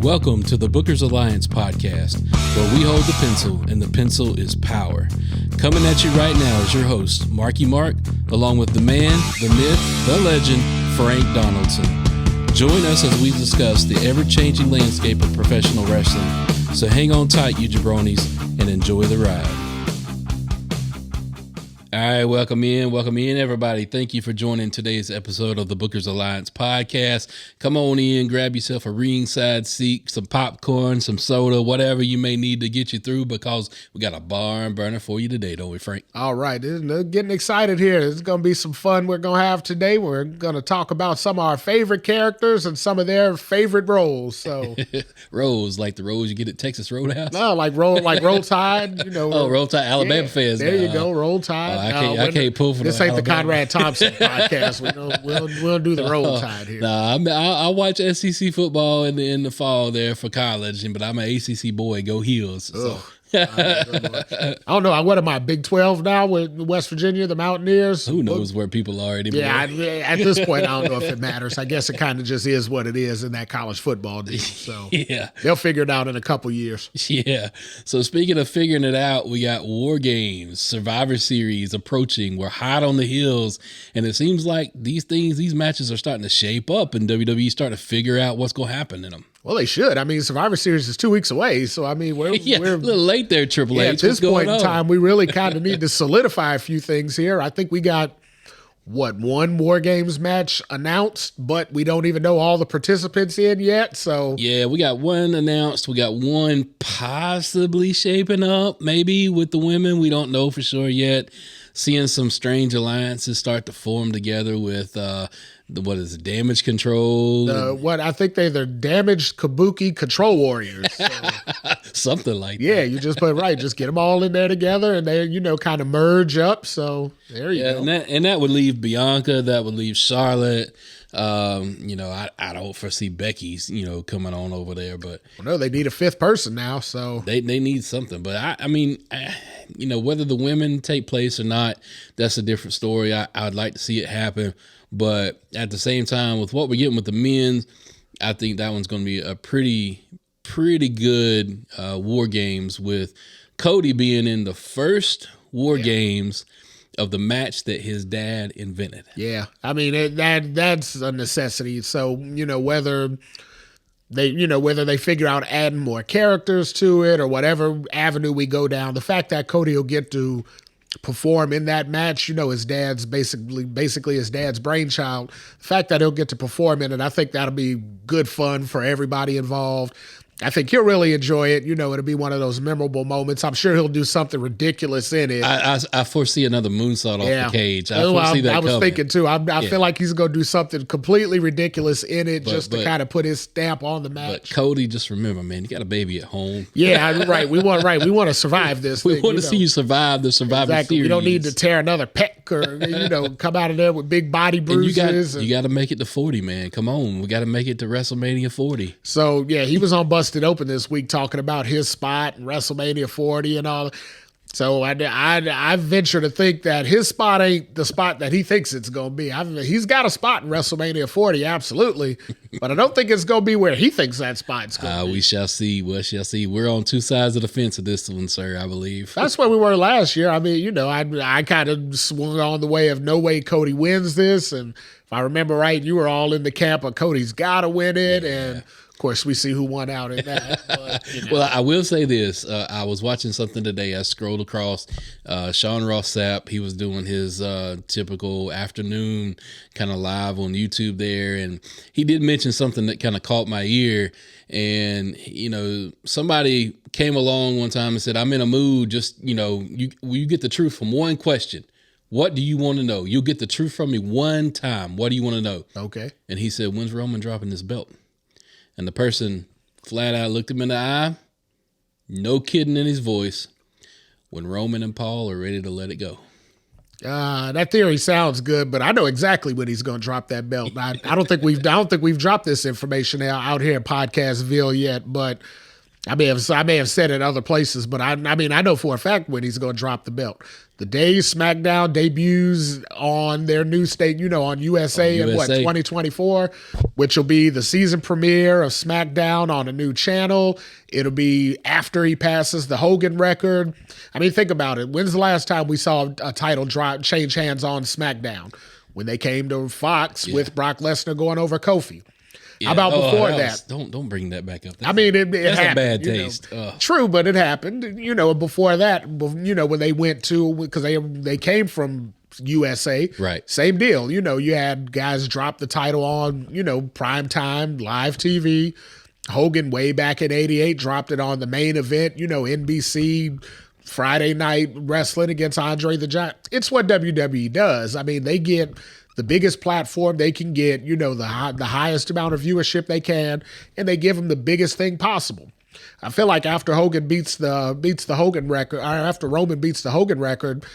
Welcome to the Bookers Alliance podcast, where we hold the pencil and the pencil is power. Coming at you right now is your host, Marky Mark, along with the man, the myth, the legend, Frank Donaldson. Join us as we discuss the ever-changing landscape of professional wrestling. So hang on tight, you jabronis, and enjoy the ride. All right, welcome in, everybody. Thank you for joining today's episode of the Bookers Alliance podcast. Come on in, grab yourself a ringside seat, some popcorn, some soda, whatever you may need to get you through, because we got a barn burner for you today, don't we, Frank? All right, getting excited here. It's going to be some fun we're going to have today. We're going to talk about some of our favorite characters and some of their favorite roles. So, Rolls, like the rolls you get at Texas Roadhouse? No, like Roll Tide. You know. Oh, Roll Tide, Alabama fans. There you go, Roll Tide. I can't pull for this. Ain't Alabama. the Conrad Thompson podcast. We'll do the Roll Tide here. I watch SEC football in the fall there for college, but I'm an ACC boy. Go Heels. So. I don't know. What am I, Big 12 now with West Virginia, the Mountaineers? Who knows where people are anymore? Yeah, at this point, I don't know if it matters. I guess it kind of just is what it is in that college football deal. So yeah, they'll figure it out in a couple years. Yeah. So speaking of figuring it out, we got War Games, Survivor Series approaching. We're hot on the heels, and it seems like these matches are starting to shape up, and WWE starting to figure out what's going to happen in them. Well, they should. I mean, Survivor Series is 2 weeks away, so I mean, we're a little late there, Triple H. At this point in time, we really kind of need to solidify a few things here. I think we got one War Games match announced, but we don't even know all the participants in yet. So yeah, we got one announced. We got one possibly shaping up, maybe with the women. We don't know for sure yet. Seeing some strange alliances start to form together with Damage Control? I think they're Damaged Kabuki Control Warriors. So. Something like that. Yeah, you just put right. Just get them all in there together, and they kind of merge up. So there you go. And that would leave Bianca. That would leave Charlotte. I don't foresee Becky's coming on over there, but no, they need a fifth person now. So they need something. But I mean, whether the women take place or not, that's a different story. I'd like to see it happen. But at the same time, with what we're getting with the men's, I think that one's going to be a pretty good War Games, with Cody being in the first War Games of the match that his dad invented. Yeah, I mean that's a necessity. So whether they figure out adding more characters to it or whatever avenue we go down, the fact that Cody will get to perform in that match, his dad's basically his dad's brainchild. The fact that he'll get to perform in it, I think that'll be good fun for everybody involved. I think he'll really enjoy it. It'll be one of those memorable moments. I'm sure he'll do something ridiculous in it. I foresee another moonsault off the cage. I was thinking too. I feel like he's going to do something completely ridiculous in it, to kind of put his stamp on the match. But Cody, just remember, man, you got a baby at home. Yeah, right. We want to survive this. We want to see you survive the Survivor Series. You don't need to tear another pec or come out of there with big body bruises. You got to make it to 40, man. Come on, we got to make it to WrestleMania 40. So yeah, he was on Busted Open this week talking about his spot in WrestleMania 40 and all. So I venture to think that his spot ain't the spot that he thinks it's going to be. He's got a spot in WrestleMania 40, absolutely, but I don't think it's going to be where he thinks that spot's going to be. We shall see. We're on two sides of the fence of this one, sir, I believe. That's where we were last year. I mean, I kind of swung on the way of no way Cody wins this, and if I remember right, you were all in the camp of Cody's got to win it, and of course, we see who won out in that. But, Well, I will say this. I was watching something today. I scrolled across Sean Ross Sapp. He was doing his typical afternoon kind of live on YouTube there. And he did mention something that kind of caught my ear. And, somebody came along one time and said, I'm in a mood. Just, you get the truth from one question. What do you want to know? You'll get the truth from me one time. What do you want to know? Okay. And he said, when's Roman dropping this belt? And the person flat out looked him in the eye, no kidding in his voice, when Roman and Paul are ready to let it go. That theory sounds good, but I know exactly when he's going to drop that belt. I don't think we've dropped this information out here in Podcastville yet, but I may have said it other places, but I mean, I know for a fact when he's going to drop the belt. The day SmackDown debuts on their new state, on USA in 2024, which will be the season premiere of SmackDown on a new channel. It'll be after he passes the Hogan record. I mean, think about it. When's the last time we saw a title change hands on SmackDown? When they came to Fox with Brock Lesnar going over Kofi. Yeah. How about before that? Don't bring that back up. I mean, it that's happened, a bad taste. True, but it happened. Before that, when they went to, because they came from USA, right? Same deal. You had guys drop the title on prime time live TV. Hogan way back in '88 dropped it on the main event. NBC Friday night wrestling against Andre the Giant. It's what WWE does. I mean, they get the biggest platform they can get, the highest amount of viewership they can, and they give them the biggest thing possible. I feel like after Hogan beats the Hogan record, or after Roman beats the Hogan record,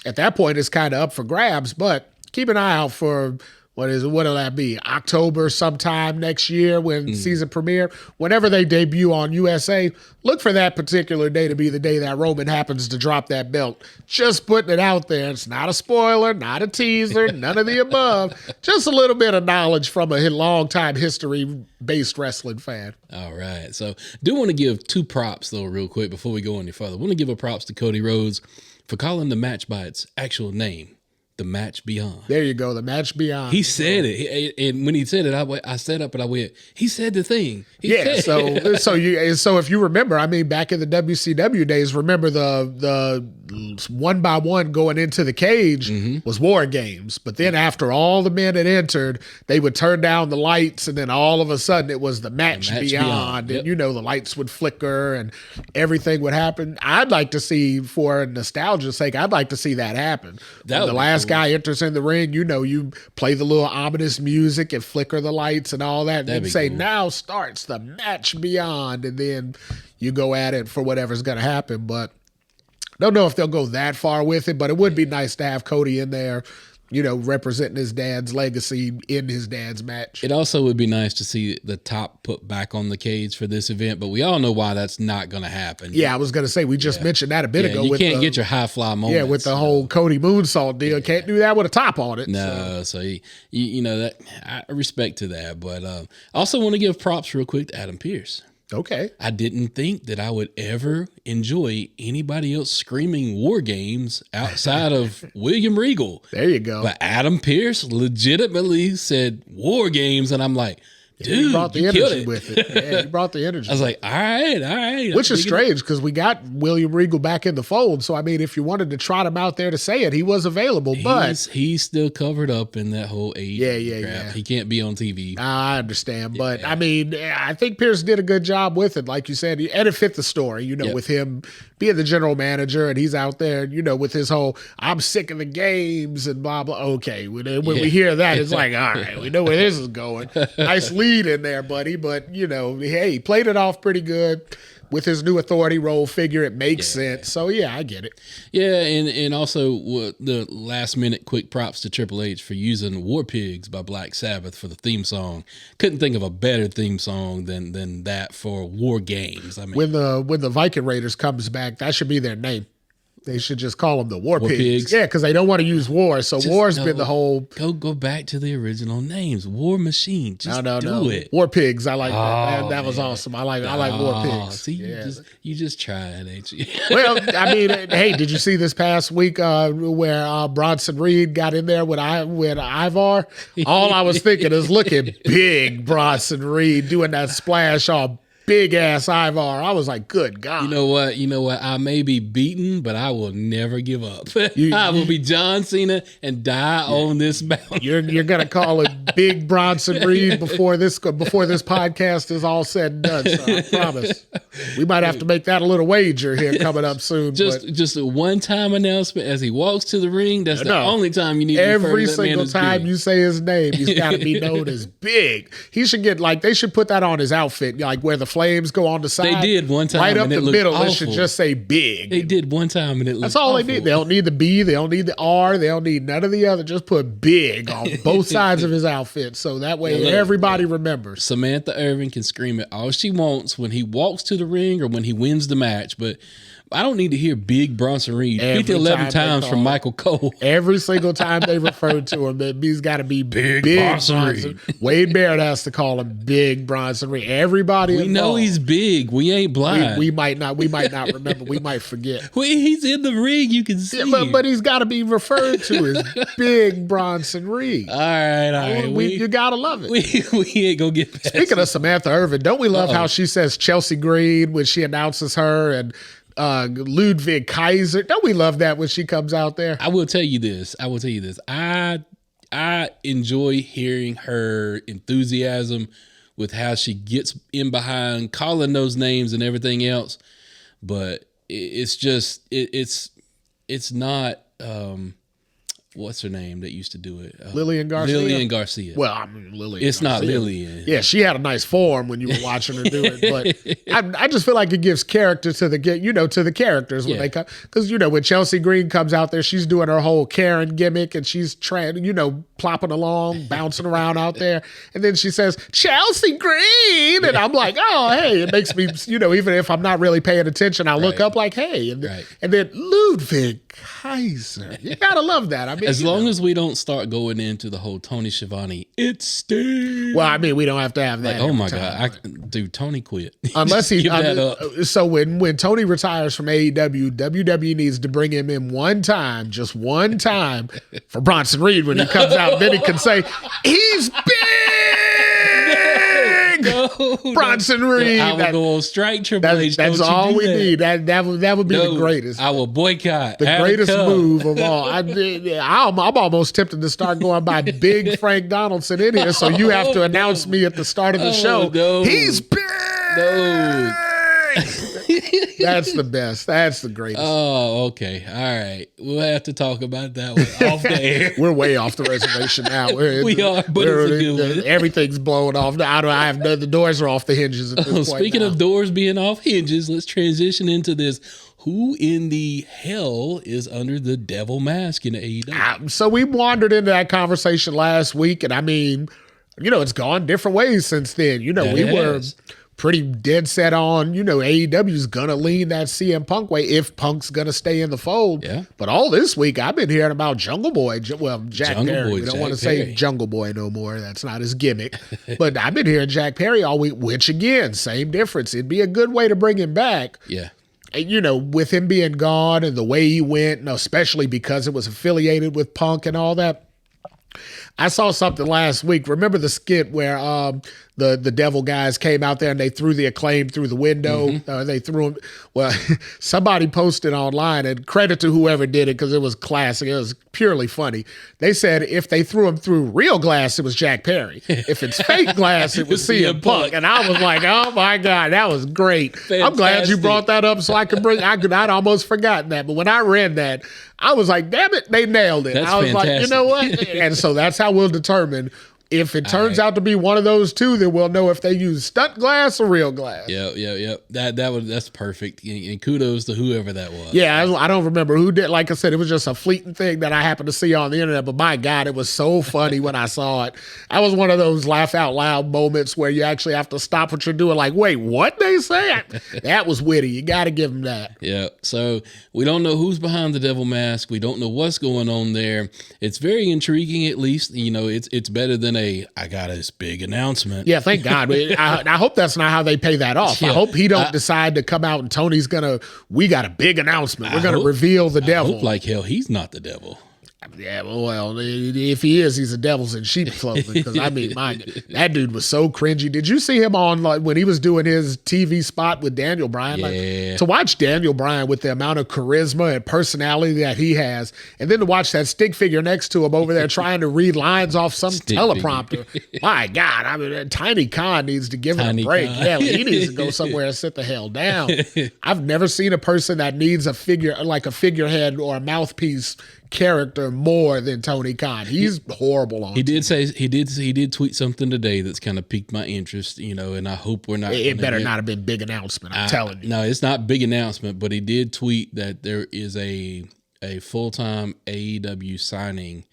at that point it's kind of up for grabs. But keep an eye out for what'll that be? October sometime next year when season premiere, whenever they debut on USA, look for that particular day to be the day that Roman happens to drop that belt. Just putting it out there. It's not a spoiler, not a teaser, none of the above. Just a little bit of knowledge from a long-time history-based wrestling fan. All right. So do want to give 2 props, though, real quick before we go any further. I want to give a props to Cody Rhodes for calling the match by its actual name. The Match Beyond. There you go. The Match Beyond. He said it. And when he said it, I sat up and I went, he said the thing. So if you remember, I mean, back in the WCW days, remember the 1-by-1 going into the cage was War Games. But then after all the men had entered, they would turn down the lights, and then all of a sudden it was the Match Beyond. Yep. And the lights would flicker and everything would happen. I'd like to see, for nostalgia's sake, I'd like to see that happen. When the last guy enters in the ring, you play the little ominous music and flicker the lights and all that, and say, now starts the Match Beyond, and then you go at it for whatever's going to happen. But don't know if they'll go that far with it, but it would be nice to have Cody in there, representing his dad's legacy in his dad's match. It also would be nice to see the top put back on the cage for this event, but we all know why that's not going to happen. Yeah, I was going to say, we just mentioned that a bit ago. You can't get your high fly moments. Yeah, with the whole Cody moonsault deal. Can't do that with a top on it. No, so that I respect to that. But I also want to give props real quick to Adam Pearce. Okay. I didn't think that I would ever enjoy anybody else screaming War Games outside of William Regal. There you go. But Adam Pearce legitimately said War Games, and I'm like, dude, you brought the energy with it. Yeah, you brought the energy. I was like, all right. Which is strange because we got William Regal back in the fold. So, I mean, if you wanted to trot him out there to say it, he was available. But he's still covered up in that whole age. Yeah. He can't be on TV. I understand. But, I mean, I think Pierce did a good job with it. Like you said, and it fit the story, with him being the general manager and he's out there, with his whole, I'm sick of the games and blah, blah. Okay. When we hear that, it's like, all right, we know where this is going. Nice lead in there, buddy, but hey, he played it off pretty good with his new authority role figure. It makes sense. So yeah, I get it. Yeah, and also the last minute quick props to Triple H for using War Pigs by Black Sabbath for the theme song. Couldn't think of a better theme song than that for War Games. I mean, when the Viking Raiders comes back, that should be their name. They should just call them the War Pigs. Yeah, because they don't want to use war. So war's been the whole... Go back to the original names. War Machine. Just do it. War Pigs. I like that. That was awesome. I like War Pigs. See, you just trying, ain't you? Well, I mean, hey, did you see this past week where Bronson Reed got in there with Ivar? All I was thinking is, look at big Bronson Reed doing that splash on big ass Ivar. I was like, good God. You know what? I may be beaten, but I will never give up. I will be John Cena and die on this mountain. You're gonna call it Big Bronson Reed before this podcast is all said and done. So I promise. We might have to make that a little wager here coming up soon. Just a one-time announcement as he walks to the ring. That's the only time you need to every single time you say his name, he's got to be known as Big. He should get they should put that on his outfit, like where the flames go on the side. They did one time right up and the it looked middle. awful. It should just say big. They did one time and it looked That's all awful. they need. They don't need the B. They don't need the R. They don't need none of the other. Just put big on both sides of his outfit. So that way everybody remembers. Samantha Irvin can scream it all she wants when he walks to the ring or when he wins the match, but I don't need to hear big Bronson Reed 11 times from Michael Cole. Every single time they refer to him, that he's got to be big Bronson Reed. Wade Barrett has to call him Big Bronson Reed. Everybody We know he's big. We ain't blind. We might not remember. We might forget. He's in the ring. You can see him. But he's got to be referred to as Big Bronson Reed. All right. You got to love it. We ain't going to get past Speaking of Samantha Irvin, don't we love how she says Chelsea Green when she announces her and Ludwig Kaiser? Don't we love that when she comes out there? I will tell you this. I enjoy hearing her enthusiasm with how she gets in behind calling those names and everything else. But it's just, it's not, what's her name that used to do it? Lillian Garcia. Lillian Garcia. Well, I mean, Lillian. It's Garcia. not Lillian. Yeah, she had a nice form when you were watching her do it, but I just feel like it gives character to the characters when they come. Because when Chelsea Green comes out there, she's doing her whole Karen gimmick and she's plopping along, bouncing around out there, and then she says Chelsea Green, and I'm like, oh hey, it makes me even if I'm not really paying attention, I look up like hey, and then Ludwig Kaiser. You gotta love that. I mean, as long as we don't start going into the whole Tony Schiavone, it's Steve. Well, I mean, we don't have to have that. Like, oh my God, dude, Tony quit. Unless he give that up. So when Tony retires from AEW, WWE needs to bring him in just one time for Bronson Reed when he comes out. Then he can say he's big. Bronson Reed. I will go on strike Triple H. That's all we need. That would be the greatest. I will boycott. The greatest move of all. I'm almost tempted to start going by Big Frank Donaldson in here, so you have to announce me at the start of the show. No. He's big. No. That's the best. That's the greatest. Oh, okay. All right. We'll have to talk about that one off the air. We're way off the reservation now. We are, but it's a good one. Everything's blowing off. The doors are off the hinges at this point. Speaking of doors being off hinges, let's transition into this. Who in the hell is under the devil mask in AEW? So we wandered into that conversation last week, and I mean, it's gone different ways since then. We were pretty dead set on, AEW's gonna lean that CM Punk way if Punk's gonna stay in the fold. Yeah. But all this week I've been hearing about Jungle Boy. Jack Perry. We don't want to say Jungle Boy no more. That's not his gimmick. But I've been hearing Jack Perry all week, which again, same difference. It'd be a good way to bring him back. Yeah. With him being gone and the way he went, especially because it was affiliated with Punk and all that. I saw something last week. Remember the skit where the Devil guys came out there and they threw the Acclaim through the window? Mm-hmm. They threw them. Well, somebody posted online, and credit to whoever did it because it was classic. It was purely funny. They said if they threw him through real glass, it was Jack Perry. If it's fake glass, it was CM Punk. And I was like, oh my God, that was great. Fantastic. I'm glad you brought that up so I could I'd almost forgotten that. But when I read that, I was like, damn it, they nailed it. I was like, you know what? And so that's how we'll determine if it turns out to be one of those two, then we'll know if they use stunt glass or real glass. Yep. That's perfect. And kudos to whoever that was. Yeah, I don't remember who did. Like I said, it was just a fleeting thing that I happened to see on the internet. But my God, it was so funny when I saw it. That was one of those laugh out loud moments where you actually have to stop what you're doing. Like, wait, what they say? That was witty. You got to give them that. Yeah. So we don't know who's behind the devil mask. We don't know what's going on there. It's very intriguing, at least. It's better than I got this big announcement. Yeah, thank God. I hope that's not how they pay that off. Yeah, I hope he don't decide to come out and Tony's we got a big announcement. We're going to reveal the devil. I hope like hell he's not the devil. Yeah, well, if he is, he's a devil's in sheep clothing. Because I mean, that dude was so cringy. Did you see him on when he was doing his TV spot with Daniel Bryan? Yeah. To watch Daniel Bryan with the amount of charisma and personality that he has, and then to watch that stick figure next to him over there trying to read lines off some teleprompter. My God, I mean, Tiny Khan needs to give him a break. Yeah, he needs to go somewhere and sit the hell down. I've never seen a person that needs a figurehead or a mouthpiece character more than Tony Khan. He's horrible on. He did say he did tweet something today that's kind of piqued my interest, and I hope we're not. It better not have been big announcement. I'm telling you. No, it's not big announcement, but he did tweet that there is a full-time AEW signing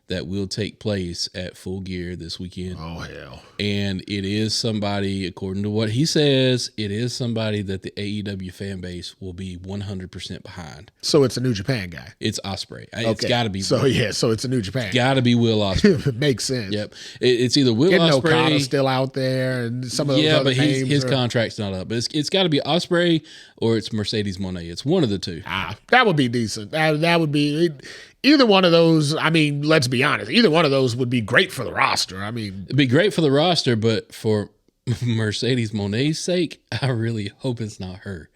that will take place at Full Gear this weekend. Oh, hell. And it is somebody, according to what he says, it is somebody that the AEW fan base will be 100% behind. So it's a New Japan guy. It's Ospreay. Okay. It's got to be. So, so it's a New Japan. Got to be Will Ospreay. It makes sense. Yep. It's either Will Ospreay. Okada's still out there and some of those other but names. His contract's not up. But it's got to be Ospreay or it's Mercedes Moné. It's one of the two. That would be decent. That would be... Either one of those, I mean, let's be honest, either one of those would be great for the roster. I mean, it'd be great for the roster, but for Mercedes Moné's sake, I really hope it's not her.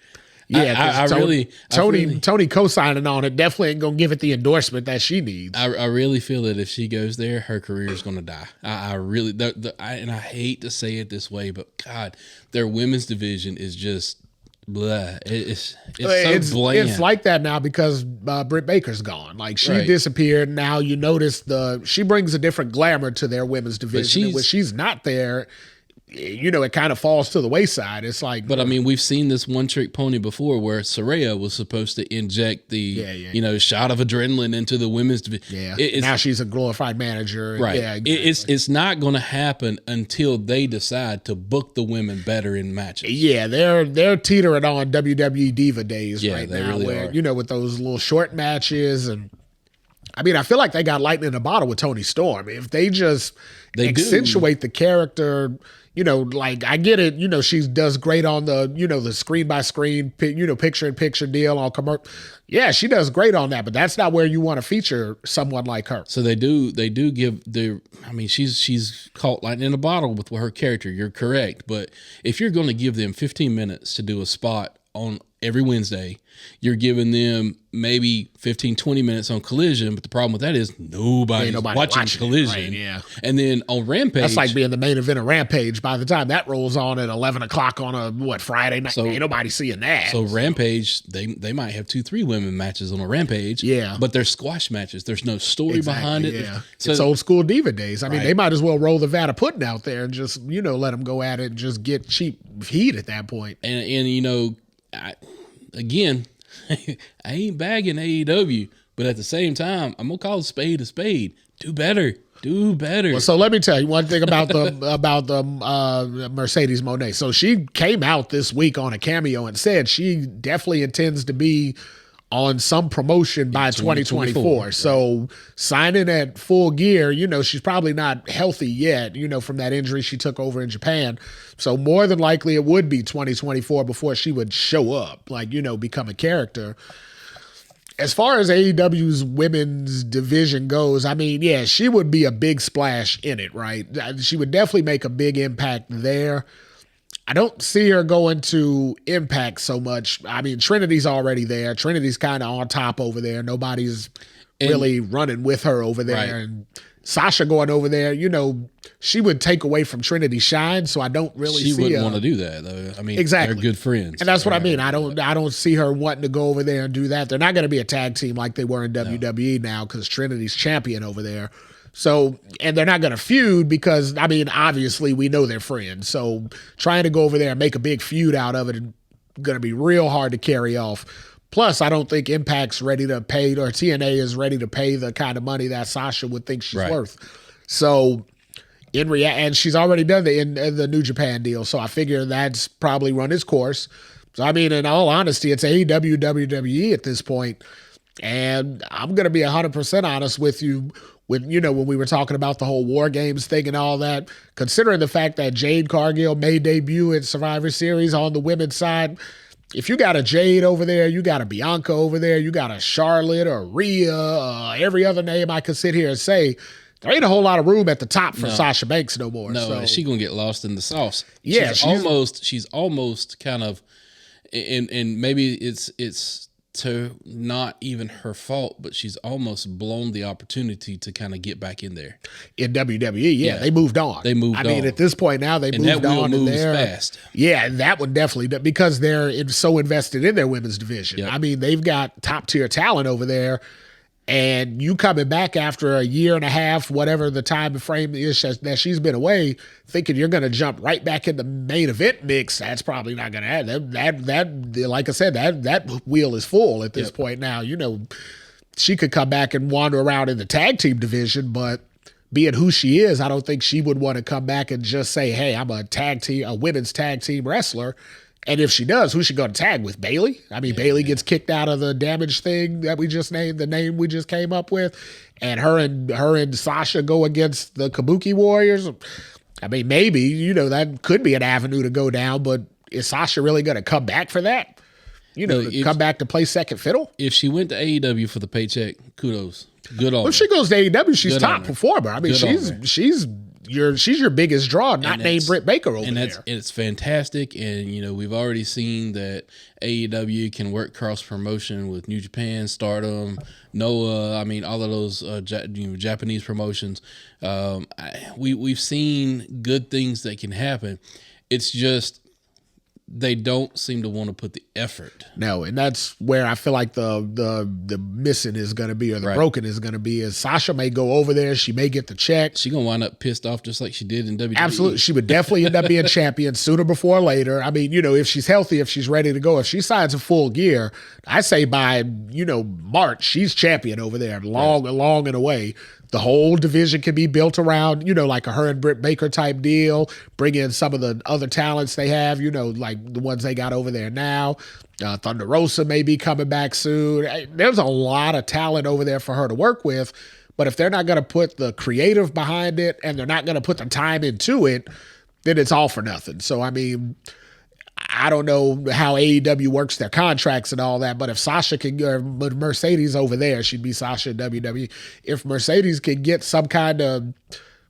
Yeah, Tony co-signing on it definitely ain't gonna give it the endorsement that she needs. I really feel that if she goes there, her career is gonna die. I really, and I hate to say it this way, but God, their women's division is just. Blah. It's so bland. It's like that now because Britt Baker's gone. Like she disappeared. Now you notice she brings a different glamour to their women's division. And when she's not there, it kind of falls to the wayside. It's like, but I mean, we've seen this one trick pony before where Saraya was supposed to inject the shot of adrenaline into the women's division. Yeah, now she's a glorified manager. Right. Yeah, exactly. It's not going to happen until they decide to book the women better in matches. Yeah, they're teetering on WWE Diva days right they now, really where are. With those little short matches and. I mean, I feel like they got lightning in a bottle with Tony Storm. If they just accentuate the character, like I get it, she does great on the, the screen by screen, picture in picture deal on commercial. Yeah, she does great on that, but that's not where you want to feature someone like her. So they do give she's caught lightning in a bottle with her character. You're correct. But if you're going to give them 15 minutes to do a spot on every Wednesday, you're giving them maybe 15, 20 minutes on Collision, but the problem with that is nobody's watching Collision. Right, yeah. And then on Rampage... That's like being the main event of Rampage. By the time that rolls on at 11 o'clock on a, Friday night, ain't nobody seeing that. So Rampage, they might have 2-3 women matches on a Rampage, but they're squash matches. There's no story behind it. Yeah. So, it's old school diva days. I mean, they might as well roll the vat of pudding out there and just, let them go at it and just get cheap heat at that point. And again, I ain't bagging AEW, but at the same time, I'm gonna call a spade a spade. Do better. Well, so let me tell you one thing about the Mercedes Moné. So she came out this week on a cameo and said she definitely intends to be on some promotion by 2024. Right. So signing at Full Gear, she's probably not healthy yet, from that injury she took over in Japan. So more than likely it would be 2024 before she would show up, become a character. As far as AEW's women's division goes, I mean, yeah, she would be a big splash in it, right? She would definitely make a big impact there. I don't see her going to Impact so much. I mean, Trinity's already there. Trinity's kind of on top over there. Nobody's really running with her over there. Right. And Sasha going over there, she would take away from Trinity's shine. So I don't really see her. She wouldn't want to do that, though. I mean, exactly. They're good friends. And that's what I mean. I don't see her wanting to go over there and do that. They're not going to be a tag team like they were in WWE now because Trinity's champion over there. So, and they're not going to feud because, I mean, obviously we know they're friends. So trying to go over there and make a big feud out of it is going to be real hard to carry off. Plus, I don't think Impact's ready to pay, or TNA is ready to pay the kind of money that Sasha would think she's worth. So, and she's already done the New Japan deal. So I figure that's probably run its course. So, I mean, in all honesty, it's AEW, WWE at this point. And I'm going to be 100% honest with you. When we were talking about the whole War Games thing and all that, considering the fact that Jade Cargill may debut in Survivor Series on the women's side, if you got a Jade over there, you got a Bianca over there, you got a Charlotte or Rhea, every other name I could sit here and say, there ain't a whole lot of room at the top for Sasha Banks no more. No, she's going to get lost in the sauce. Yeah. She's almost kind of, and maybe it's to not even her fault, but she's almost blown the opportunity to kind of get back in there. In WWE, they moved on. I mean, at this point now, they moved on. And that fast. Yeah, and that would definitely, because they're so invested in their women's division. Yep. I mean, they've got top-tier talent over there, And you coming back after a year and a half, whatever the time frame is that she's been away, thinking you're going to jump right back in the main event mix, that's probably not going to happen. That, like I said, that wheel is full at this point now. You know, she could come back and wander around in the tag team division, but being who she is, I don't think she would want to come back and just say, hey, I'm a women's tag team wrestler. And if she does, who's she going to tag with? Bayley? I mean, Bayley gets kicked out of the damage thing that we just named, the name we just came up with, and her and Sasha go against the Kabuki Warriors. I mean, maybe, you know, that could be an avenue to go down, but is Sasha really going to come back for that? You know, come back to play second fiddle? If she went to AEW for the paycheck, kudos. Good on her. If she goes to AEW, she's top performer. I mean, she's your biggest draw, not named Britt Baker over there. It's fantastic, and you know we've already seen that AEW can work cross promotion with New Japan, Stardom, Noah. I mean, all of those Japanese promotions. We've seen good things that can happen. It's just they don't seem to want to put the effort. No, and that's where I feel like the missing is going to be, or the broken is going to be, is Sasha may go over there. She may get the check. She's going to wind up pissed off just like she did in WWE. Absolutely. She would definitely end up being champion sooner before later. I mean, you know, if she's healthy, if she's ready to go, if she signs a full gear, I say by, you know, March, she's champion over there, long and away. The whole division can be built around, you know, like a her and Britt Baker type deal. Bring in some of the other talents they have, you know, like the ones they got over there now. Thunder Rosa may be coming back soon. There's a lot of talent over there for her to work with. But if they're not going to put the creative behind it and they're not going to put the time into it, then it's all for nothing. So, I mean, I don't know how AEW works their contracts and all that, but if Sasha can get Mercedes over there, she'd be Sasha in WWE. If Mercedes can get some kind of,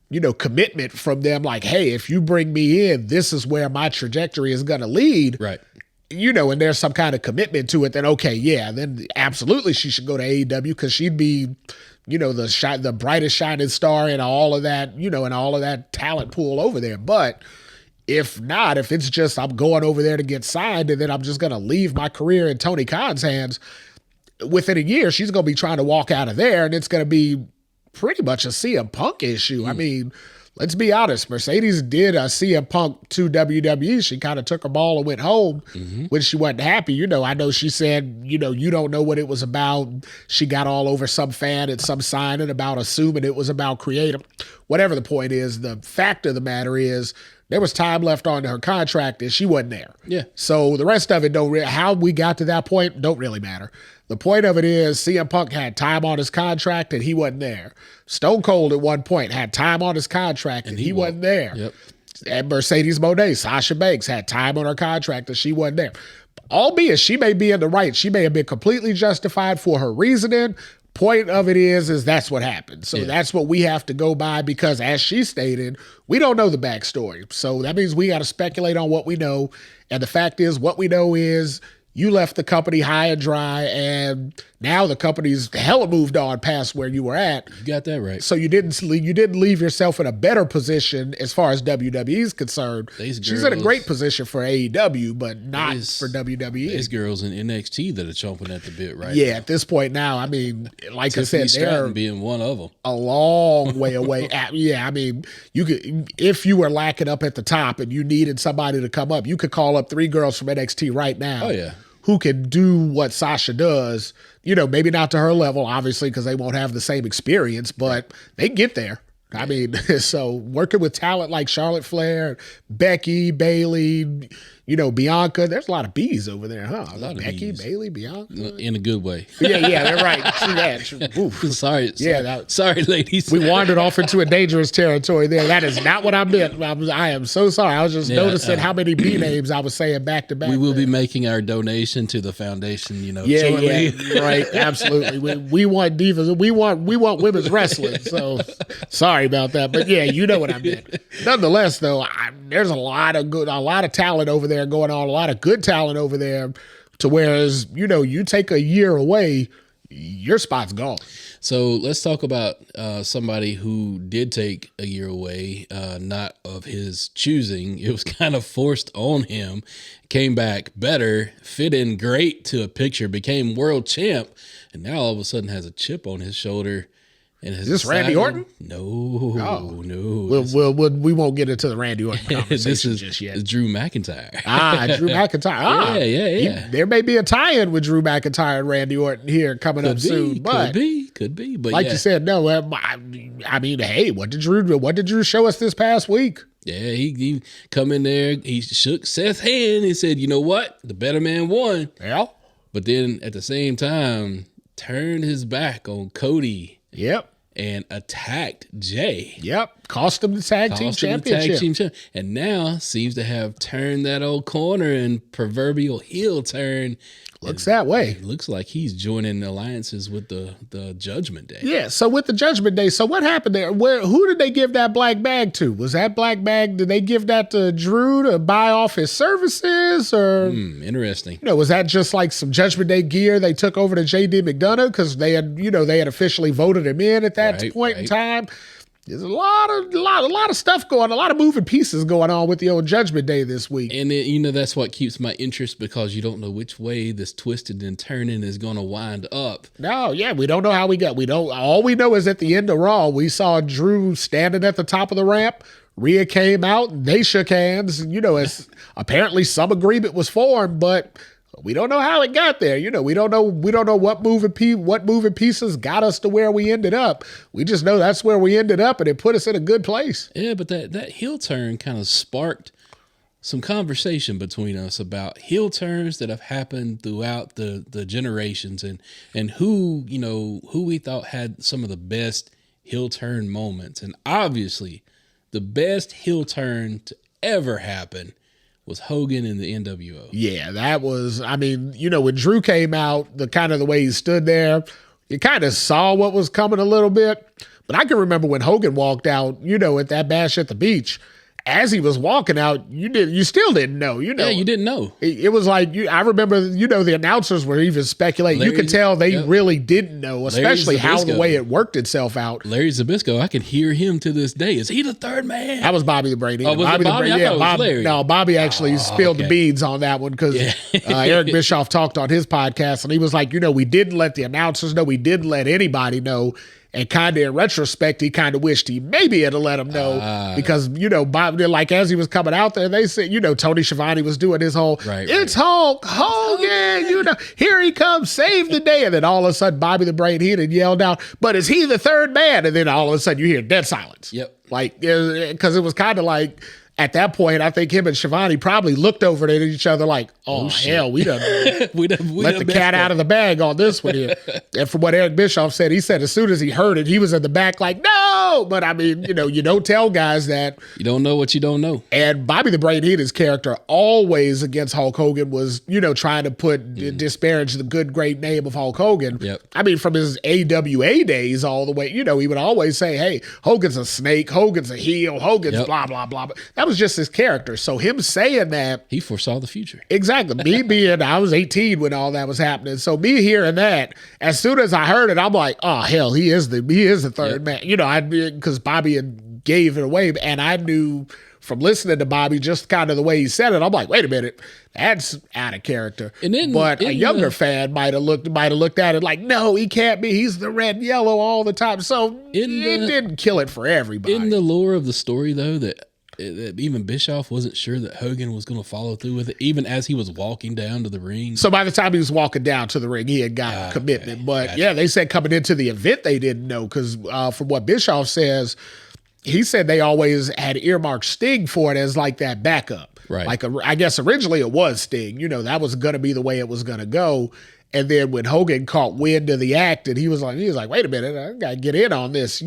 you know, commitment from them, like, hey, if you bring me in, this is where my trajectory is going to lead. Right. You know, and there's some kind of commitment to it, then okay, yeah, then absolutely she should go to AEW because she'd be, you know, the brightest shining star in all of that, you know, and all of that talent pool over there. But if not, if it's just I'm going over there to get signed and then I'm just going to leave my career in Tony Khan's hands, within a year, she's going to be trying to walk out of there and it's going to be pretty much a CM Punk issue. I mean, let's be honest. Mercedes did a CM Punk to WWE. She kind of took her ball and went home when she wasn't happy. You know, I know she said, you know, you don't know what it was about. She got all over some fan at some signing about assuming it was about creative. Whatever the point is, the fact of the matter is, there was time left on her contract and she wasn't there. Yeah. So the rest of it how we got to that point don't really matter. The point of it is CM Punk had time on his contract and he wasn't there. Stone Cold at one point had time on his contract and he wasn't there. Yep. And Mercedes Moné, Sasha Banks had time on her contract and she wasn't there. Albeit she may be in the right. She may have been completely justified for her reasoning. Point of it is that's what happened. So that's what we have to go by because, as she stated, we don't know the backstory. So that means we got to speculate on what we know. And the fact is, what we know is you left the company high and dry, and now the company's hella moved on past where you were at. You got that right. So you didn't leave yourself in a better position as far as WWE is concerned. She's in a great position for AEW, but not for WWE. These girls in NXT that are chomping at the bit right now. At this point now, I mean, like Tiffany I said, they're being one of them. A long way away. I mean, you could, if you were lacking up at the top and you needed somebody to come up, you could call up 3 girls from NXT right now. Oh, yeah. Who can do what Sasha does, you know, maybe not to her level, obviously, because they won't have the same experience, but they get there. I mean, so working with talent like Charlotte Flair, Becky, Bayley, you know, Bianca, there's a lot of B's over there, huh? A lot of Becky, B's. Bayley, Bianca. In a good way. Yeah, they're right. Sorry, ladies. We wandered off into a dangerous territory there. That is not what I meant. I am so sorry. I was just noticing how many B names I was saying back to back. We will be making our donation to the foundation, you know. Yeah, right. Absolutely. We want divas. We want women's wrestling. So sorry about that. But yeah, you know what I meant. Nonetheless, though, there's a lot of talent over there going on, a lot of good talent over there, to whereas, you know, you take a year away, your spot's gone. So let's talk about somebody who did take a year away, not of his choosing. It was kind of forced on him. Came back better, fit in great to a picture, became world champ, and now all of a sudden has a chip on his shoulder. And is this Randy Orton? No, no. We won't get into the Randy Orton conversation just yet. It's Drew McIntyre. Drew McIntyre. Yeah. There may be a tie-in with Drew McIntyre and Randy Orton here coming up soon. But could be. But like you said, no. I mean, hey, what did Drew show us this past week? Yeah, he come in there. He shook Seth's hand and said, "You know what? The better man won." Yeah. But then at the same time, turned his back on Cody. Yep. And attacked Jay. Yep. Cost him the tag team championship. And now seems to have turned that old corner and proverbial heel turn. Looks that way. It looks like he's joining alliances with the Judgment Day. Yeah, so with the Judgment Day, so what happened there? Who did they give that black bag to? Was that black bag, did they give that to Drew to buy off his services? Or interesting. Was that just like some Judgment Day gear they took over to JD McDonough because they had officially voted him in at that point in time? There's a lot of stuff going, a lot of moving pieces going on with the old Judgment Day this week. And that's what keeps my interest, because you don't know which way this twisted and turning is going to wind up. No, yeah, we don't know how we got. All we know is at the end of Raw, we saw Drew standing at the top of the ramp. Rhea came out and they shook hands. As apparently some agreement was formed, but we don't know how it got there. We don't know what moving pieces got us to where we ended up. We just know that's where we ended up, and it put us in a good place. Yeah, but that heel turn kind of sparked some conversation between us about heel turns that have happened throughout the generations, and who we thought had some of the best heel turn moments. And obviously, the best heel turn to ever happen was Hogan in the NWO. Yeah, that was, when Drew came out, the way he stood there, you kind of saw what was coming a little bit. But I can remember when Hogan walked out, at that bash at the beach, as he was walking out, you still didn't know, Yeah, you didn't know. It was like, I remember, the announcers were even speculating. You could tell they really didn't know, especially how the way it worked itself out. Larry Zbyszko, I can hear him to this day. Is he the third man? That was Bobby the Brain. Oh, was Bobby it Bobby? I thought it was Larry. No, Bobby actually spilled the beans on that one because Eric Bischoff talked on his podcast, and he was like, we didn't let the announcers know. We didn't let anybody know. And kind of in retrospect, he kind of wished he maybe had to let him know because, Bob, like as he was coming out there, they said, Tony Schiavone was doing his whole, it's Hulk Hogan, here he comes, save the day. And then all of a sudden, Bobby the Brain Heenan had yelled out, but is he the third man? And then all of a sudden you hear dead silence. Yep. Like, because it was kind of like, at that point, I think him and Schiavone probably looked over at each other like, oh hell, we done let the cat out of the bag on this one here. And from what Eric Bischoff said, he said as soon as he heard it, he was in the back like, no. But you don't tell guys that. You don't know what you don't know. And Bobby the Brain Heenan's character always against Hulk Hogan was, trying to disparage the good, great name of Hulk Hogan. Yep. From his AWA days all the way, he would always say, hey, Hogan's a snake, Hogan's a heel, Hogan's blah, blah, blah. That was just his character. So him saying that, he foresaw the future. Exactly. Me being, I was 18 when all that was happening. So me hearing that, as soon as I heard it, I'm like, oh hell, he is the third man. Because Bobby had gave it away, and I knew from listening to Bobby just kind of the way he said it, I'm like, wait a minute, that's out of character. But a younger fan might have looked at it like, no, he can't be. He's the red and yellow all the time. So it didn't kill it for everybody. In the lore of the story, though, that even Bischoff wasn't sure that Hogan was going to follow through with it, even as he was walking down to the ring. So by the time he was walking down to the ring, he had got a commitment. But they said coming into the event, they didn't know because from what Bischoff says, he said they always had earmarked Sting for it as like that backup. Right. Like I guess originally it was Sting. That was going to be the way it was going to go. And then when Hogan caught wind of the act, and he was like, wait a minute, I gotta get in on this.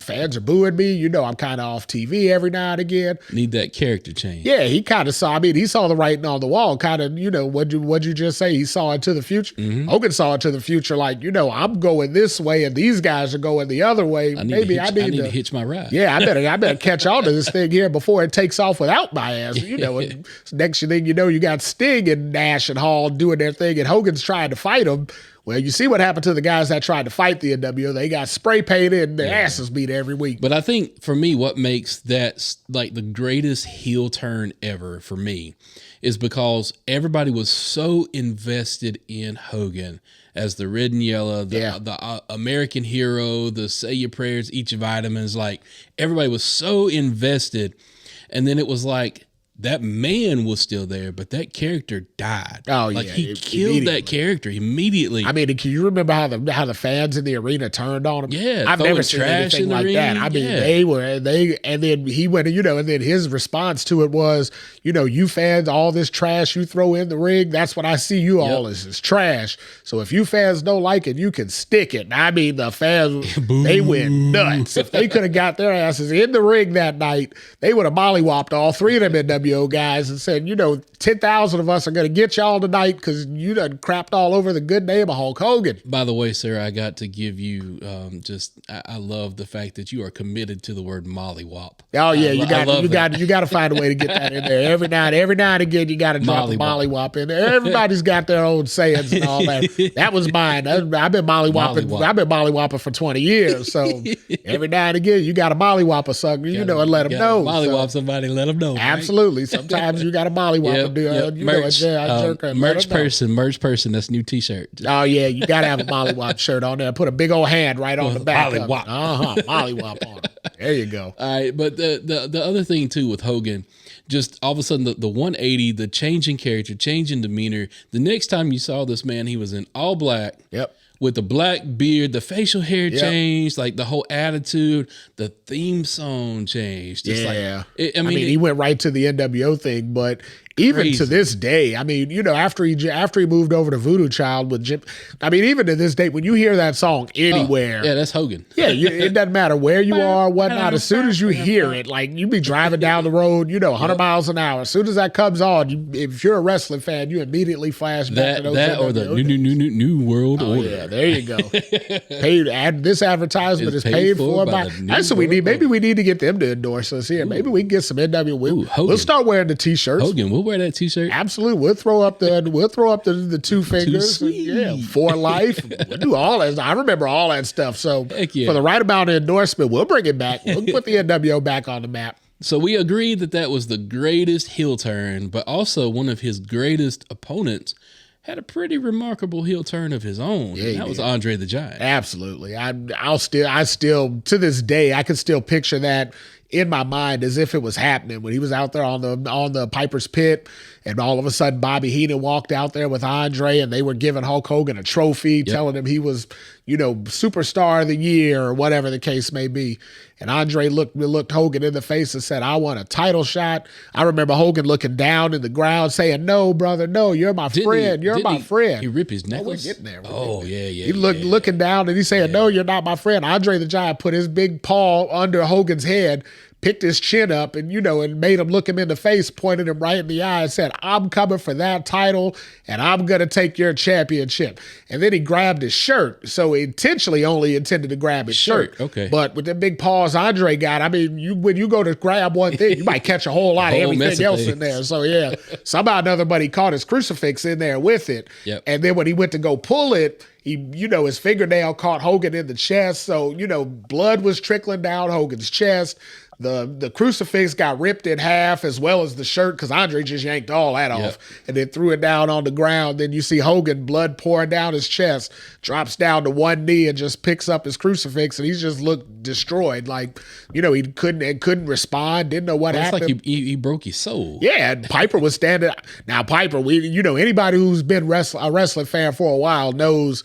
Fans are booing me. I'm kind of off TV every now and again. Need that character change. Yeah, he kind of saw. He saw the writing on the wall. Kind of, what'd you just say? He saw into the future. Mm-hmm. Hogan saw into the future. Like, I'm going this way, and these guys are going the other way. I need to hitch my ride. Yeah, I better catch on to this thing here before it takes off without my ass. And next thing you know, you got Sting and Nash and Hall doing their thing, and Hogan's trying to fight him Well, you see what happened to the guys that tried to fight the NWO. They got spray painted and their asses beat every week. But I think for me, what makes that like the greatest heel turn ever for me is because everybody was so invested in Hogan as the red and yellow, the American hero, the say your prayers, eat your vitamins. Like everybody was so invested. And then it was like, that man was still there, but that character died. Oh, like yeah. He killed that character immediately. I mean, can you remember how the fans in the arena turned on him? Yeah. I've never seen anything like that. I mean, and then he went, and then his response to it was, you fans, all this trash you throw in the ring, that's what I see you all as is trash. So if you fans don't like it, you can stick it. I mean, the fans, they went nuts. If they could have got their asses in the ring that night, they would have mollywopped all three of them NWO guys and said, 10,000 of us are going to get y'all tonight because you done crapped all over the good name of Hulk Hogan. By the way, sir, I got to give you I love the fact that you are committed to the word mollywop. Oh yeah, you got to find a way to get that in there every now and again. You got to drop a mollywop in there. Everybody's got their own sayings and all that. That was mine. I've been mollywopping. I've been mollywopping for 20 years. So every now and again, you got to mollywop a sucker, and let them know. Mollywop somebody, let them know. Absolutely. Right? Sometimes you got to mollywop. Merch person. That's new T-shirt. Oh yeah, you got to have a mollywop shirt on there. Put a big old hand right on the back. Mollywop. Mollywop on it. There you go. All right, but the other thing too with Hogan, just all of a sudden the 180, the change in character, change in demeanor. The next time you saw this man, he was in all black. Yep. With the black beard, the facial hair changed, like the whole attitude, the theme song changed. Just I mean, he went right to the NWO thing, but even to this day, I mean, after he moved over to Voodoo Child with Jim, I mean, even to this day, when you hear that song anywhere, that's Hogan. Yeah, it doesn't matter where you are, whatnot. As soon as you hear it, like you be driving down the road, 100 miles an hour. As soon as that comes on, if you're a wrestling fan, you immediately flash back to those that or the new world order. Yeah, there you go. This advertisement is paid for by. That's what we need. Maybe we need to get them to endorse us here. Maybe we can get some NWO. We'll start wearing the T-shirts. Hogan, we'll wear that T-shirt. Absolutely, we'll throw up the two fingers. For life. We'll do all that. I remember all that stuff. So for the right amount of endorsement, we'll bring it back. We'll put the NWO back on the map. So we agreed that was the greatest heel turn, but also one of his greatest opponents had a pretty remarkable heel turn of his own. Yeah, that was Andre the Giant. Absolutely. I still to this day, I can still picture that in my mind as if it was happening when he was out there on the Piper's Pit, and all of a sudden Bobby Heenan walked out there with Andre, and they were giving Hulk Hogan a trophy, telling him he was, superstar of the year or whatever the case may be. And Andre looked Hogan in the face and said, "I want a title shot." I remember Hogan looking down in the ground saying, "No, brother, no, you're my friend. You're my friend." He ripped his necklace. We're getting there. Yeah. He looking down and he saying, "No, you're not my friend." Andre the Giant put his big paw under Hogan's head, picked his chin up, and and made him look him in the face, pointed him right in the eye, and said, "I'm coming for that title, and I'm gonna take your championship." And then he grabbed his shirt, so he intentionally only intended to grab his shirt. Okay, but with the big paws Andre got, I mean, when you go to grab one thing, you might catch a whole lot of everything else in there. So yeah, somehow another, but he caught his crucifix in there with it. Yep. And then when he went to go pull it, he, his fingernail caught Hogan in the chest. So, blood was trickling down Hogan's chest. The crucifix got ripped in half, as well as the shirt, because Andre just yanked all that off and then threw it down on the ground. Then you see Hogan, blood pouring down his chest, drops down to one knee and just picks up his crucifix, and he's just looked destroyed. Like, he couldn't respond, didn't know what happened. It's like he broke his soul. Yeah, and Piper was standing. Now, Piper, anybody who's been a wrestling fan for a while knows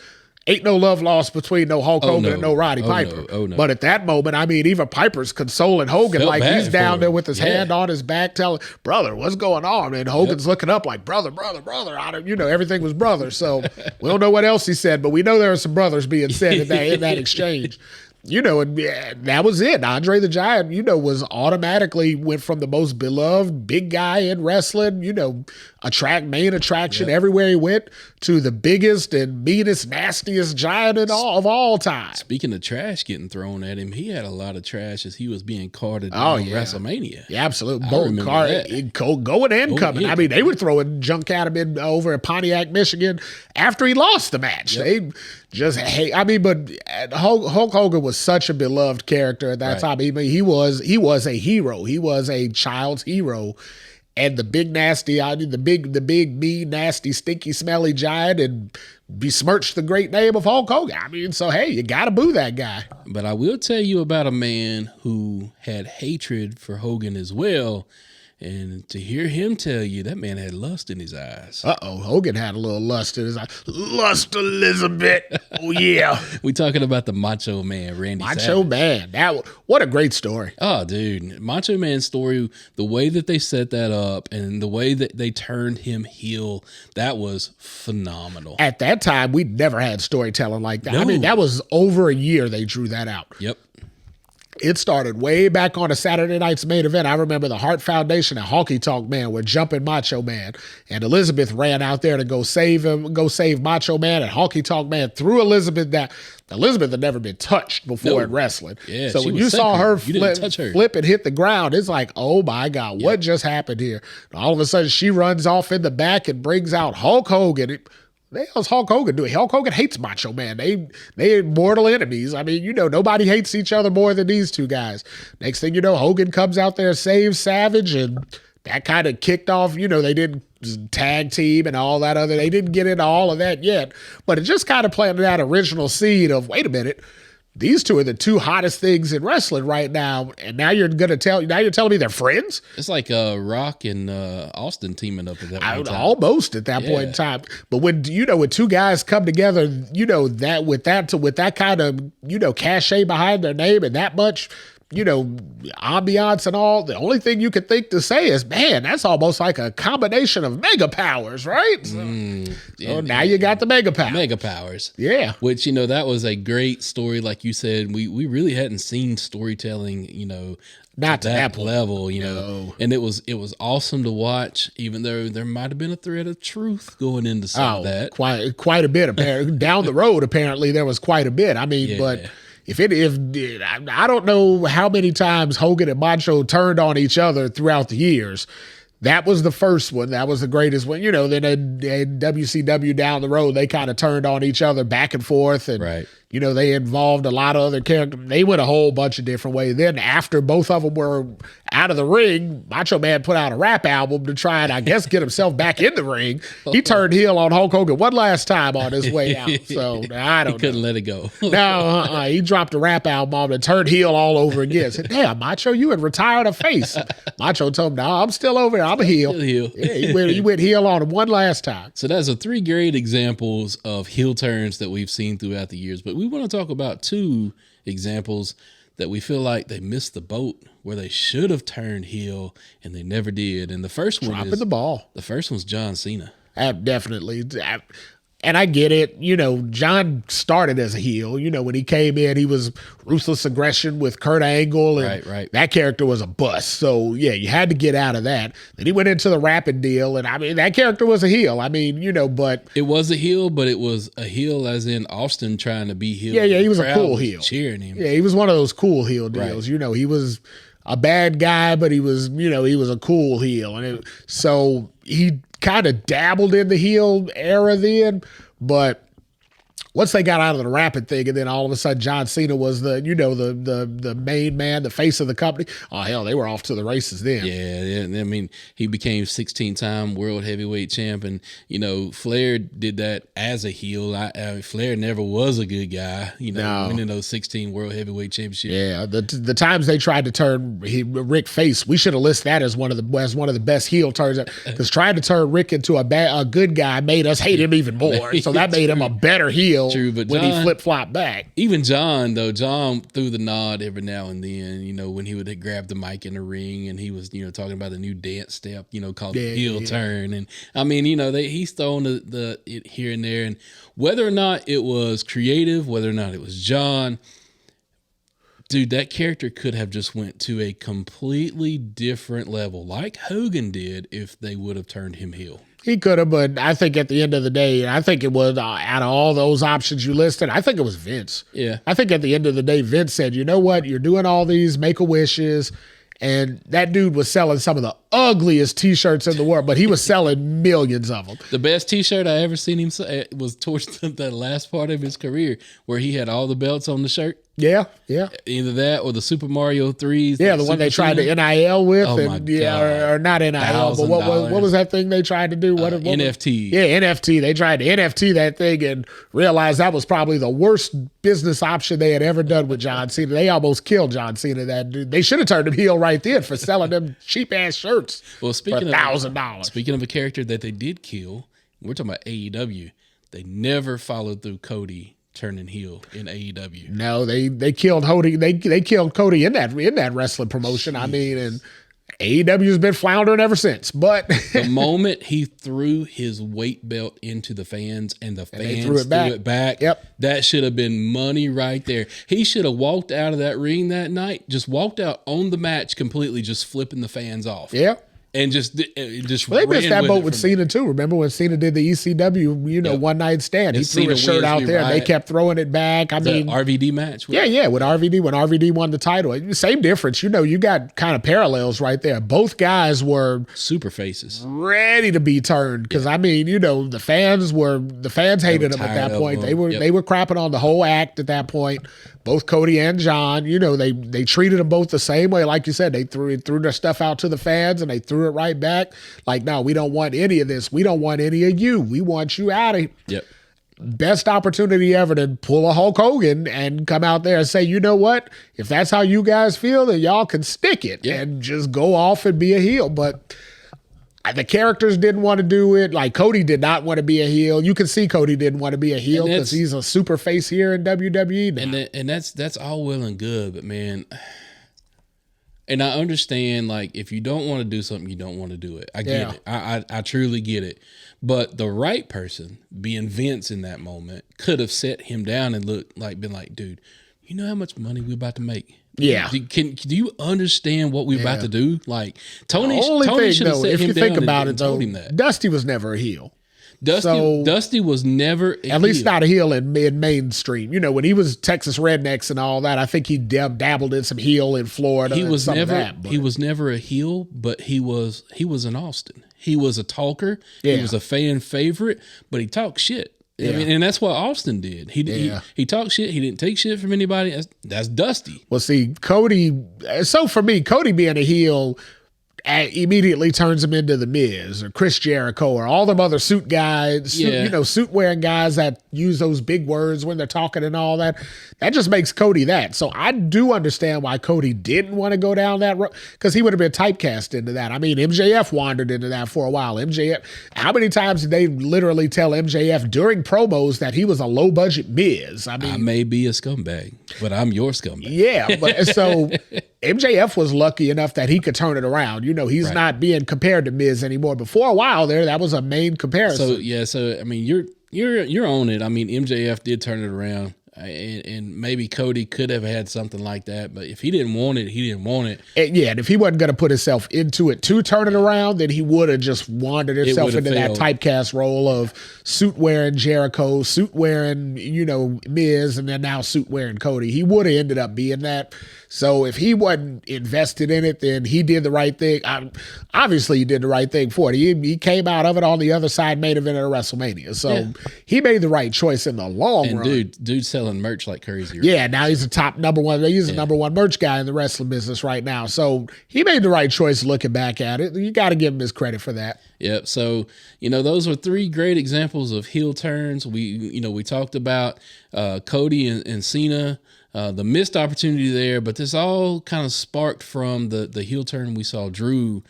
ain't no love lost between no Hulk Hogan and no Roddy Piper. No. But at that moment, I mean, even Piper's consoling Hogan. Like, he's down there with his hand on his back telling, "Brother, what's going on?" And Hogan's looking up like, brother. Everything was brother. So we don't know what else he said, but we know there are some brothers being said in that exchange. and that was it. Andre the Giant, was automatically went from the most beloved big guy in wrestling, main attraction everywhere he went, to the biggest and meanest, nastiest giant of all time. Speaking of trash getting thrown at him, he had a lot of trash as he was being carted on WrestleMania. Yeah, absolutely. Both going and coming. I mean, they were throwing junk at him over in Pontiac, Michigan after he lost the match. Yep. They just hate. I mean, but Hulk Hogan was such a beloved character at that time. I mean, he was a hero. He was a child's hero. And the big nasty, the big mean, nasty, stinky, smelly giant, and besmirched the great name of Hulk Hogan. I mean, so hey, you gotta boo that guy. But I will tell you about a man who had hatred for Hogan as well. And to hear him tell you, that man had lust in his eyes. Hogan had a little lust in his eyes. Lust, Elizabeth. Oh, yeah. We talking about the Macho Man, Randy Macho Savage. Man. What a great story. Oh, dude. Macho Man's story, the way that they set that up and the way that they turned him heel, that was phenomenal. At that time, we'd never had storytelling like that. No. I mean, that was over a year they drew that out. Yep. It started way back on a Saturday night's main event. I remember the Hart Foundation and Honky Tonk Man were jumping Macho Man. And Elizabeth ran out there to go save him, go save Macho Man. And Honky Tonk Man threw Elizabeth down. Elizabeth had never been touched before in wrestling. Yeah, so when you saw her flip and hit the ground, it's like, oh my God, what just happened here? And all of a sudden, she runs off in the back and brings out Hulk Hogan. The hell's Hulk Hogan doing? Hulk Hogan hates Macho Man. They mortal enemies. I mean, nobody hates each other more than these two guys. Next thing you know, Hogan comes out there, saves Savage, and that kind of kicked off. They didn't tag team and all that other. They didn't get into all of that yet, but it just kind of planted that original seed of, wait a minute, these two are the two hottest things in wrestling right now, and now you're telling me they're friends? It's like Rock and Austin teaming up at that point. Almost at that point in time. But when two guys come together, that with that kind of cachet behind their name and that much ambiance and all, the only thing you could think to say is, man, that's almost like a combination of mega powers, right? So now you got the mega powers. Mega powers. Yeah. Which, that was a great story. Like you said, we really hadn't seen storytelling, not to that level, no. And it was awesome to watch, even though there might have been a thread of truth going into some of that. Quite a bit. Apparently. Down the road, apparently, there was quite a bit. I mean, but if I don't know how many times Hogan and Macho turned on each other throughout the years. That was the first one. That was the greatest one. Then in WCW down the road, they kind of turned on each other back and forth. And, they involved a lot of other characters. They went a whole bunch of different ways. Then after both of them were out of the ring, Macho Man put out a rap album to try and, I guess, get himself back in the ring. He turned heel on Hulk Hogan one last time on his way out. So, I don't know. He couldn't let it go. No, he dropped a rap album on and turned heel all over again. Said, damn, Macho, you had retired a face. Macho told him, no, I'm still over here. I'm a heel. Yeah, he went heel on him one last time. So that's three great examples of heel turns that we've seen throughout the years. But we want to talk about two examples that we feel like they missed the boat, where they should have turned heel and they never did. And the first one dropping the ball. The first one's John Cena. Definitely. And I get it. John started as a heel. When he came in, he was ruthless aggression with Kurt Angle. And right. That character was a bust. So, yeah, you had to get out of that. Then he went into the rapping deal. And, I mean, that character was a heel. I mean, but... It was a heel, but it was a heel as in Austin trying to be heel. Yeah, he was a cool heel. Cheering him. Yeah, he was one of those cool heel deals. Right. He was a bad guy, but he was, he was a cool heel. And so he kind of dabbled in the heel era then, but once they got out of the rapping thing, and then all of a sudden John Cena was the main man, the face of the company. Oh hell, they were off to the races then. Yeah. I mean, he became 16-time world heavyweight champ, and Flair did that as a heel. Flair never was a good guy. Winning those 16 world heavyweight championships. Yeah, the times they tried to turn Rick face, we should have listed that as one of the best heel turns, because trying to turn Rick into a good guy made us hate him even more. So that made him a better heel. True, but when he flip-flopped back. Even John threw the nod every now and then, when he would grab the mic in the ring and he was, talking about the new dance step, called the heel turn. And I mean, he's throwing it here and there. And whether or not it was creative, whether or not it was John, dude, that character could have just went to a completely different level, like Hogan did, if they would have turned him heel. He could have, but I think at the end of the day, I think it was out of all those options you listed, I think it was Vince. Yeah. I think at the end of the day, Vince said, you know what? You're doing all these Make-A-Wishes, and that dude was selling some of the ugliest T-shirts in the world, but he was selling millions of them. The best T-shirt I ever seen him say was towards the last part of his career, where he had all the belts on the shirt. Yeah, yeah. Either that or the Super Mario 3s. Yeah, the one they tried to NIL with. Oh, my God. Or not NIL, but what was that thing they tried to do? What NFT. Yeah, NFT. They tried to NFT that thing and realized that was probably the worst business option they had ever done with John Cena. They almost killed John Cena. That dude. They should have turned him heel right then for selling them cheap-ass shirts for $1,000. Speaking of a character that they did kill, we're talking about AEW. They never followed through Cody turning heel in AEW. No, they killed Cody. They killed Cody in that wrestling promotion. Jeez. I mean, and AEW's been floundering ever since. But the moment he threw his weight belt into the fans and the fans threw it back, yep. That should have been money right there. He should have walked out of that ring that night, just walked out on the match completely, just flipping the fans off. Yeah. And just well, they missed that boat with Cena too. Remember when Cena did the ECW, one night stand? He threw his shirt out there, and they kept throwing it back. I mean, RVD match. With RVD when RVD won the title, same difference. You got kind of parallels right there. Both guys were super faces, ready to be turned because I mean, the fans hated them at that point. They were crapping on the whole act at that point. Both Cody and John, they treated them both the same way. Like you said, they threw their stuff out to the fans and they threw it right back. Like, no, we don't want any of this. We don't want any of you. We want you out of here. Yep. Best opportunity ever to pull a Hulk Hogan and come out there and say, you know what? If that's how you guys feel, then y'all can stick it and just go off and be a heel. But the characters didn't want to do it. Like Cody did not want to be a heel. You can see Cody didn't want to be a heel because he's a super face here in WWE now. And that's all well and good, but man, and I understand, like, if you don't want to do something, you don't want to do it. I get it. I truly get it. But the right person, being Vince in that moment, could have set him down and been like, dude, you know how much money we're about to make? Yeah. Do you understand what we're about to do? like Tony should have set him down if you think about it, told him that. Dusty was never a heel. Dusty was never at least not a heel in mainstream. When he was Texas Rednecks and all that, I think he dabbled in some heel in Florida. He was never a heel, but he was in Austin. He was a talker. Yeah. He was a fan favorite, but he talked shit. Yeah. I mean, and that's what Austin did. He talked shit. He didn't take shit from anybody. That's Dusty. Well, see, Cody. So for me, Cody being a heel immediately turns him into the Miz or Chris Jericho or all them other suit guys, suit wearing guys that use those big words when they're talking and all that. That just makes Cody that. So I do understand why Cody didn't want to go down that road because he would have been typecast into that. I mean, MJF wandered into that for a while. MJF, how many times did they literally tell MJF during promos that he was a low budget Miz? I mean, I may be a scumbag, but I'm your scumbag. Yeah, but so MJF was lucky enough that he could turn it around. He's not being compared to Miz anymore. But for a while there, that was a main comparison. So I mean, you're on it. I mean, MJF did turn it around. And maybe Cody could have had something like that, but if he didn't want it, he didn't want it. And if he wasn't going to put himself into it to turn it around, then he would have just wandered himself into that typecast role of suit wearing Jericho, suit wearing Miz, and then now suit wearing Cody. He would have ended up being that. So if he wasn't invested in it, then he did the right thing. Obviously, he did the right thing for it. He came out of it on the other side, main event at WrestleMania. So he made the right choice in the long run. Dude selling merch like crazy. Right? Yeah, now he's the top number one. He's the number one merch guy in the wrestling business right now. So he made the right choice looking back at it. You got to give him his credit for that. Yep. So, those were three great examples of heel turns. We talked about Cody and Cena. The missed opportunity there, but this all kind of sparked from the heel turn we saw Drew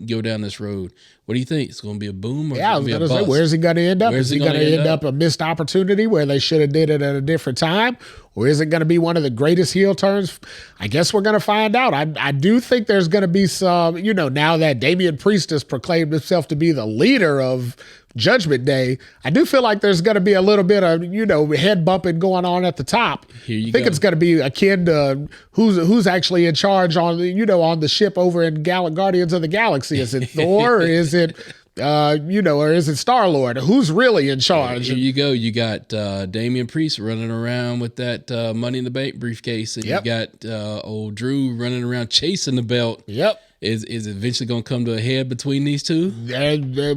go down this road. What do you think? It's going to be a boom or I was going to say, where's he going to end up? Is he going to end up a missed opportunity where they should have did it at a different time? Or is it going to be one of the greatest heel turns? I guess we're going to find out. I do think there's going to be some, now that Damian Priest has proclaimed himself to be the leader of Judgment Day, I do feel like there's going to be a little bit of, head bumping going on at the top. I think it's going to be akin to who's actually in charge on, on the ship over in Guardians of the Galaxy. Is it Thor or is it, or is it Star-Lord? Who's really in charge? Here you go. You got Damian Priest running around with that Money in the Bank briefcase. And you got old Drew running around chasing the belt. Yep. Is it eventually going to come to a head between these two?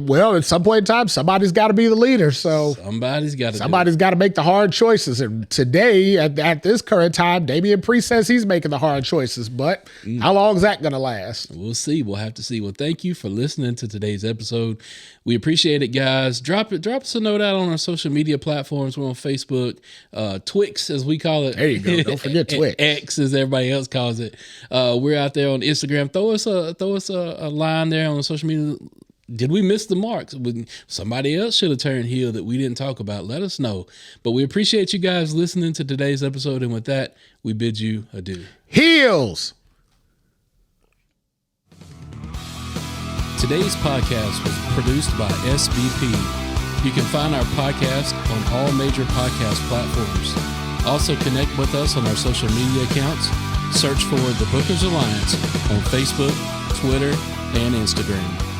Well, at some point in time, somebody's got to be the leader. So somebody's got to make the hard choices. And today, at this current time, Damian Priest says he's making the hard choices. But how long is that going to last? We'll see. We'll have to see. Well, thank you for listening to today's episode. We appreciate it, guys. Drop us a note out on our social media platforms. We're on Facebook, Twix, as we call it. There you go. Don't forget Twix. X, as everybody else calls it. We're out there on Instagram. Throw us a line there on social media. Did we miss the marks? Somebody else should have turned heel that we didn't talk about. Let us know. But we appreciate you guys listening to today's episode. And with that, we bid you adieu. Heels! Today's podcast was produced by SBP. You can find our podcast on all major podcast platforms. Also connect with us on our social media accounts. Search for the Bookers Alliance on Facebook, Twitter, and Instagram.